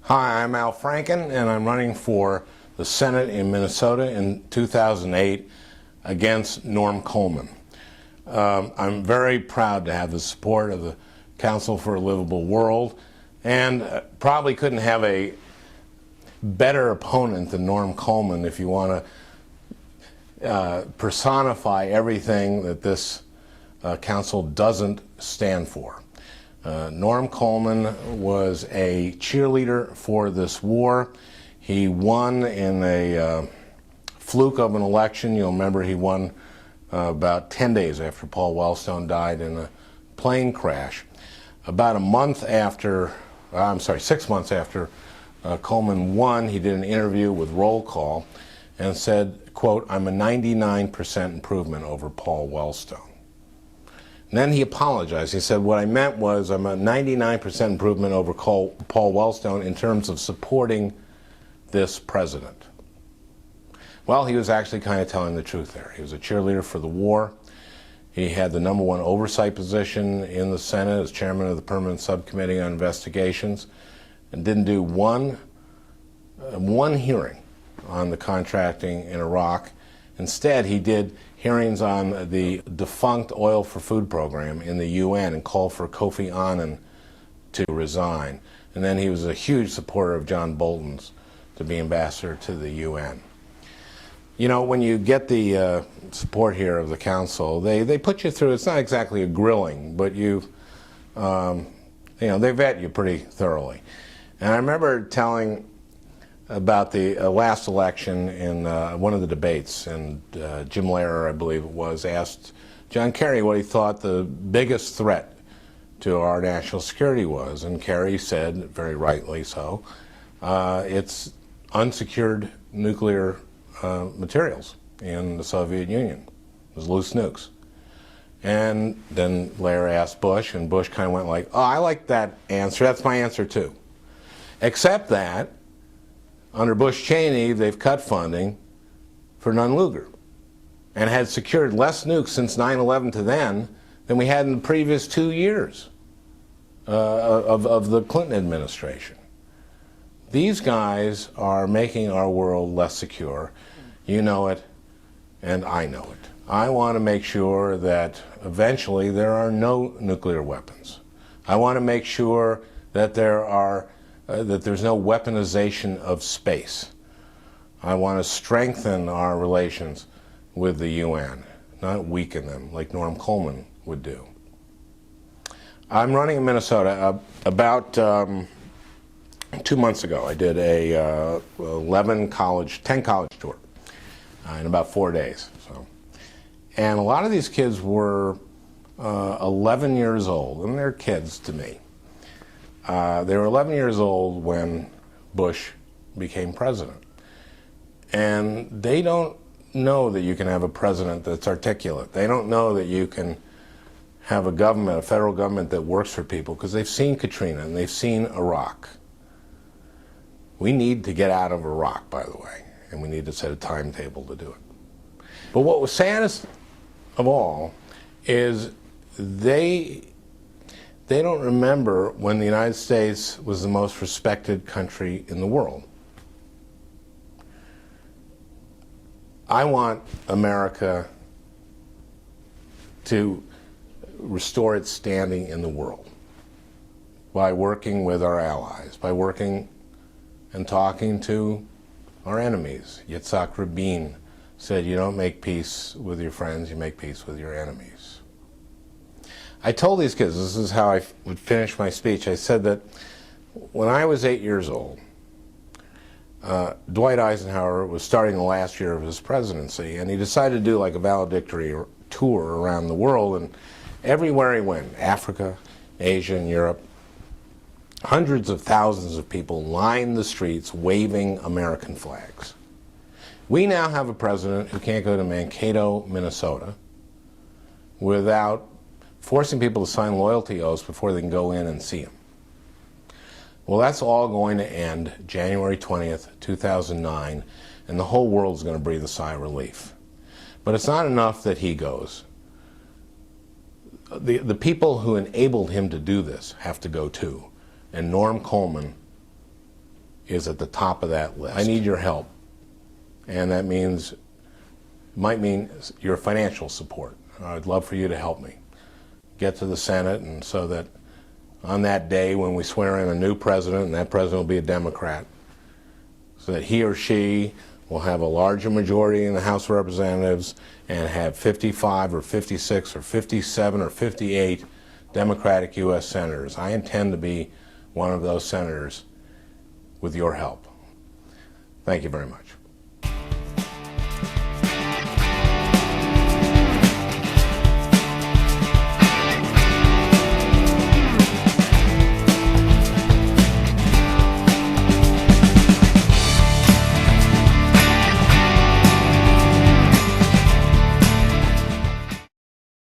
Hi, I'm Al Franken, and I'm running for the Senate in Minnesota in 2008 against Norm Coleman. I'm very proud to have the support of the Council for a Livable World, and probably couldn't have a better opponent than Norm Coleman if you want to personify everything that this council doesn't stand for. Norm Coleman was a cheerleader for this war. He won in a fluke of an election. You'll remember he won about 10 days after Paul Wellstone died in a plane crash. About a month after, 6 months after Coleman won, he did an interview with Roll Call and said, quote, "I'm a 99% improvement over Paul Wellstone." And then he apologized. He said, what I meant was I'm a 99% improvement over Paul Wellstone in terms of supporting this president. Well, he was actually kind of telling the truth there. He was a cheerleader for the war. He had the #1 oversight position in the Senate as chairman of the Permanent Subcommittee on Investigations, and didn't do one hearing on the contracting in Iraq. Instead, he did hearings on the defunct Oil for Food program in the UN and called for Kofi Annan to resign. And then he was a huge supporter of John Bolton's to be ambassador to the UN. You know, when you get the support here of the council, they put you through, it's not exactly a grilling, but they vet you pretty thoroughly. And I remember telling about the last election in one of the debates, and Jim Lehrer, I believe it was, asked John Kerry what he thought the biggest threat to our national security was, and Kerry said, very rightly so, it's unsecured nuclear materials in the Soviet Union. It was loose nukes. And then Lehrer asked Bush, and Bush kind of went like, oh, I like that answer, that's my answer too. Except that under Bush-Cheney, they've cut funding for Nunn-Lugar and had secured less nukes since 9/11 to then than we had in the previous 2 years of the Clinton administration. These guys are making our world less secure. You know it, and I know it. I want to make sure that eventually there are no nuclear weapons. I want to make sure that there's no weaponization of space. I want to strengthen our relations with the UN, not weaken them like Norm Coleman would do. I'm running in Minnesota. About 2 months ago, I did a 10 college tour in about 4 days. And a lot of these kids were 11 years old, and they're kids to me. They were 11 years old when Bush became president. And they don't know that you can have a president that's articulate. They don't know that you can have a government, a federal government that works for people, because they've seen Katrina and they've seen Iraq. We need to get out of Iraq, by the way, and we need to set a timetable to do it. But what was saddest of all is they don't remember when the United States was the most respected country in the world. I want America to restore its standing in the world by working with our allies, by working and talking to our enemies. Yitzhak Rabin said, you don't make peace with your friends, you make peace with your enemies. I told these kids, this is how I would finish my speech, I said that when I was 8 years old, Dwight Eisenhower was starting the last year of his presidency, and he decided to do like a valedictory tour around the world, and everywhere he went, Africa, Asia, and Europe, hundreds of thousands of people lined the streets waving American flags. We now have a president who can't go to Mankato, Minnesota, without forcing people to sign loyalty oaths before they can go in and see him. Well, that's all going to end January 20th, 2009, and the whole world's going to breathe a sigh of relief. But it's not enough that he goes. The people who enabled him to do this have to go too. And Norm Coleman is at the top of that list. I need your help, and that might mean your financial support. I'd love for you to help me get to the Senate, and so that on that day when we swear in a new president, and that president will be a Democrat, so that he or she will have a larger majority in the House of Representatives and have 55 or 56 or 57 or 58 Democratic U.S. senators. I intend to be one of those senators with your help. Thank you very much.